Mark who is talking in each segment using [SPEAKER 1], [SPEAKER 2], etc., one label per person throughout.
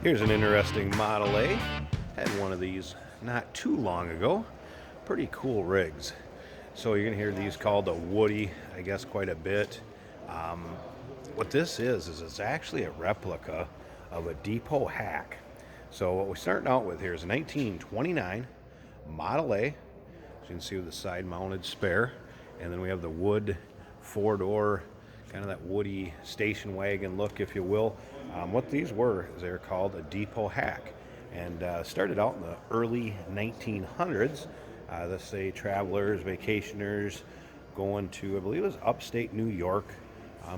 [SPEAKER 1] Here's an interesting Model A. Had one of these not too long ago. Pretty cool rigs. So you're gonna hear these called a Woody, I guess, quite a bit. What this is it's actually a replica of a depot hack. So what we're starting out with here is a 1929 Model A. As you can see with the side mounted spare. And then we have the wood four-door, kind of that woody station wagon look, if you will. What these were is they're called a depot hack, and started out in the early 1900s. Let's say travelers, vacationers going to, I believe it was upstate New York,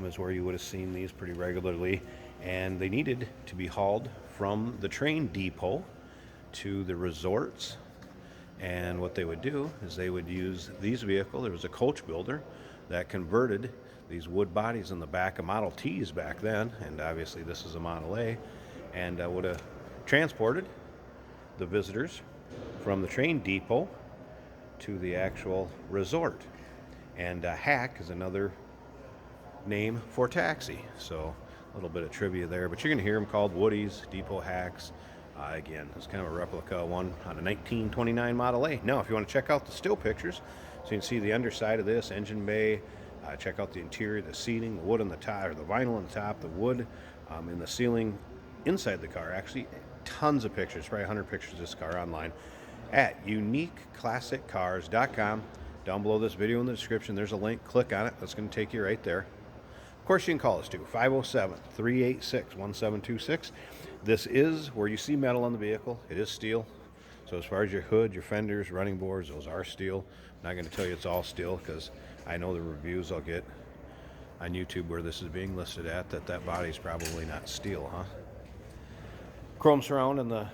[SPEAKER 1] is where you would have seen these pretty regularly, and they needed to be hauled from the train depot to the resorts. And what they would do is they would use these vehicles. There was a coach builder that converted these wood bodies in the back of Model Ts back then, and obviously this is a Model A, and would have transported the visitors from the train depot to the actual resort. And hack is another name for taxi. So a little bit of trivia there, but you're going to hear them called Woodies, depot hacks. Again, it's kind of a replica one on a 1929 Model A. Now, if you want to check out the still pictures, so you can see the underside of this engine bay. Check out the interior, the seating, the wood on the top, or the vinyl on the top, the wood in the ceiling inside the car. Actually, tons of pictures, probably 100 pictures of this car online at uniqueclassiccars.com. Down below this video in the description, there's a link. Click on it. That's going to take you right there. Of course, you can call us too, 507-386-1726. This is where you see metal on the vehicle. It is steel. So as far as your hood, your fenders, running boards, those are steel. I'm not going to tell you it's all steel because I know the reviews I'll get on YouTube where this is being listed at, that body's probably not steel, huh? Chrome surround and the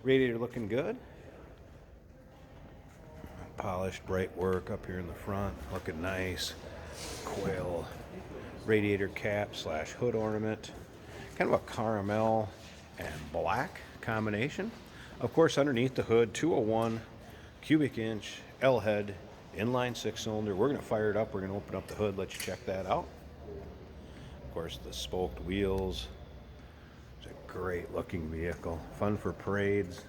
[SPEAKER 1] radiator looking good. Polished, bright work up here in the front, looking nice. Quail radiator cap / hood ornament. Kind of a caramel and black combination. Of course, underneath the hood, 201 cubic inch L-head inline 6-cylinder. We're going to fire it up. We're going to open up the hood, let you check that out. Of course, the spoked wheels. It's a great looking vehicle. Fun for parades,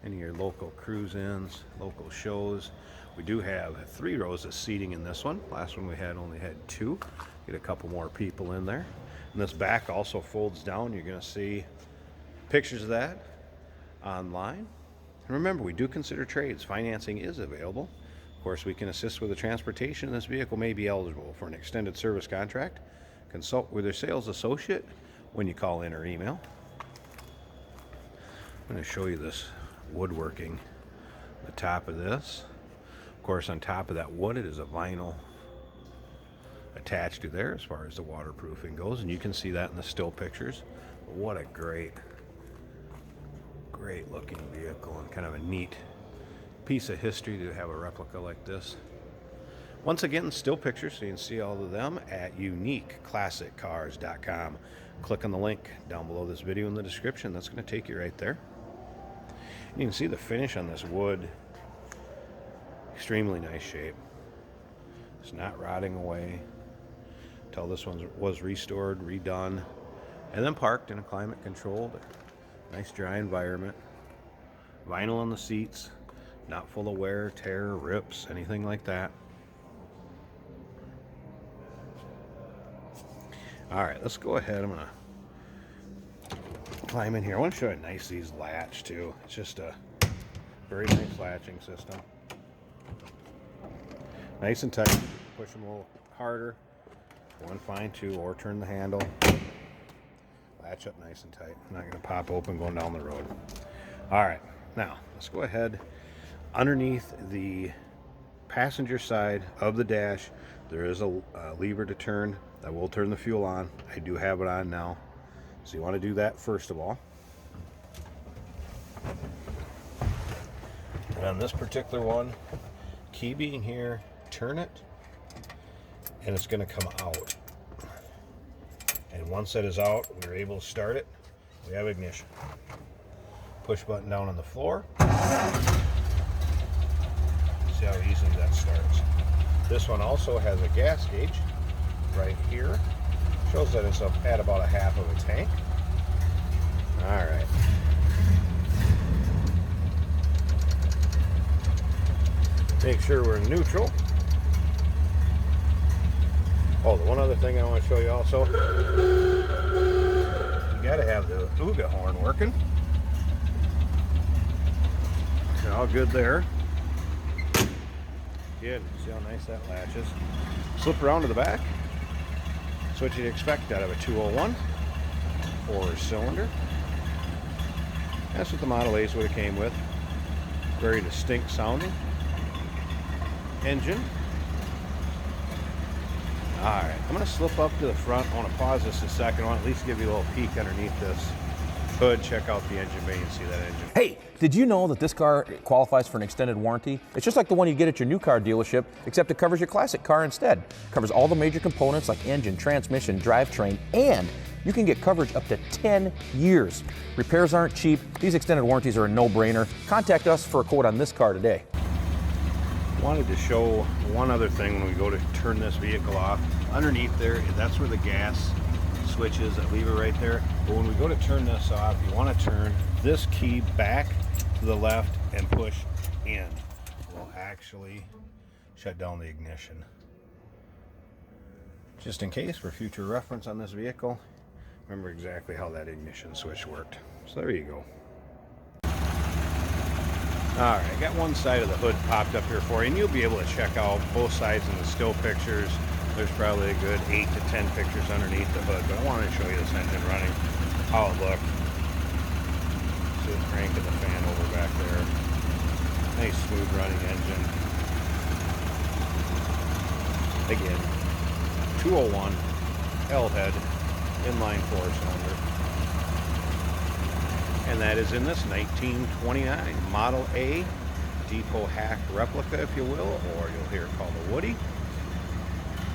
[SPEAKER 1] any of your local cruise-ins, local shows. We do have 3 rows of seating in this one. Last one we had only had 2. Get a couple more people in there. And this back also folds down. You're going to see pictures of that online. And remember, we do consider trades. Financing is available. Of course, we can assist with the transportation. This vehicle may be eligible for an extended service contract. Consult with your sales associate when you call in or email. I'm going to show you this woodworking. The top of this. Of course, on top of that wood, it is a vinyl attached to there as far as the waterproofing goes, and you can see that in the still pictures. What a great looking vehicle, and kind of a neat piece of history to have a replica like this. Once again, still pictures, so you can see all of them at uniqueclassiccars.com. Click on the link down below this video in the description. That's going to take you right there. And you can see the finish on this wood. Extremely nice shape. It's not rotting away until this one was restored, redone, and then parked in a climate controlled, nice dry environment. Vinyl on the seats, not full of wear, tear, rips, anything like that. All right, let's go ahead. I'm gonna climb in here. I want to show you how nice these latch too. It's just a very nice latching system. Nice and tight. Push them a little harder. One fine too, or turn the handle. Latch up nice and tight. Not going to pop open going down the road. All right, now let's go ahead. Underneath the passenger side of the dash, there is a lever to turn that will turn the fuel on. I do have it on now, so you want to do that first of all. And on this particular one, key being here, turn it, and it's going to come out. And once that is out, we're able to start it. We have ignition. Push button down on the floor. See how easily that starts. This one also has a gas gauge right here. Shows that it's at about a half of a tank. All right. Make sure we're in neutral. Oh, the one other thing I want to show you also, you got to have the Ooga horn working. All good there. Good. See how nice that latches. Slip around to the back. That's what you'd expect out of a 201 4-cylinder. That's what the Model Ace would have came with. Very distinct sounding engine. Alright, I'm going to slip up to the front. I want to pause this a second. I want to at least give you a little peek underneath this hood. Check out the engine bay and see that engine.
[SPEAKER 2] Hey, did you know that this car qualifies for an extended warranty? It's just like the one you get at your new car dealership, except it covers your classic car instead. It covers all the major components like engine, transmission, drivetrain, and you can get coverage up to 10 years. Repairs aren't cheap. These extended warranties are a no-brainer. Contact us for a quote on this car today.
[SPEAKER 1] Wanted to show one other thing when we go to turn this vehicle off. Underneath there, that's where the gas switch is, that lever right there. But when we go to turn this off, you want to turn this key back to the left and push in. Will actually shut down the ignition. Just in case, for future reference on this vehicle, remember exactly how that ignition switch worked. So there you go. Alright, I got one side of the hood popped up here for you, and you'll be able to check out both sides in the still pictures. There's probably a good 8 to 10 pictures underneath the hood, but I wanted to show you this engine running, how it looked. See it cranking the fan over back there. Nice smooth running engine. Again, 201 L-head inline 4-cylinder. And that is in this 1929 Model A depot hack replica, if you will, or you'll hear it called a Woody.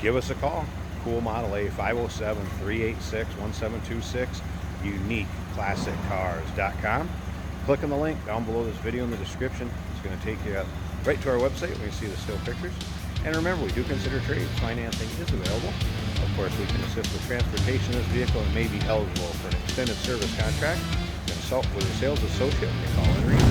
[SPEAKER 1] Give us a call. Cool Model A, 507-386-1726, uniqueclassiccars.com. Click on the link down below this video in the description. It's going to take you right to our website where you see the still pictures. And remember, we do consider trades. Financing is available. Of course, we can assist with transportation of this vehicle and may be eligible for an extended service contract. Consult with a sales associate. Call and read.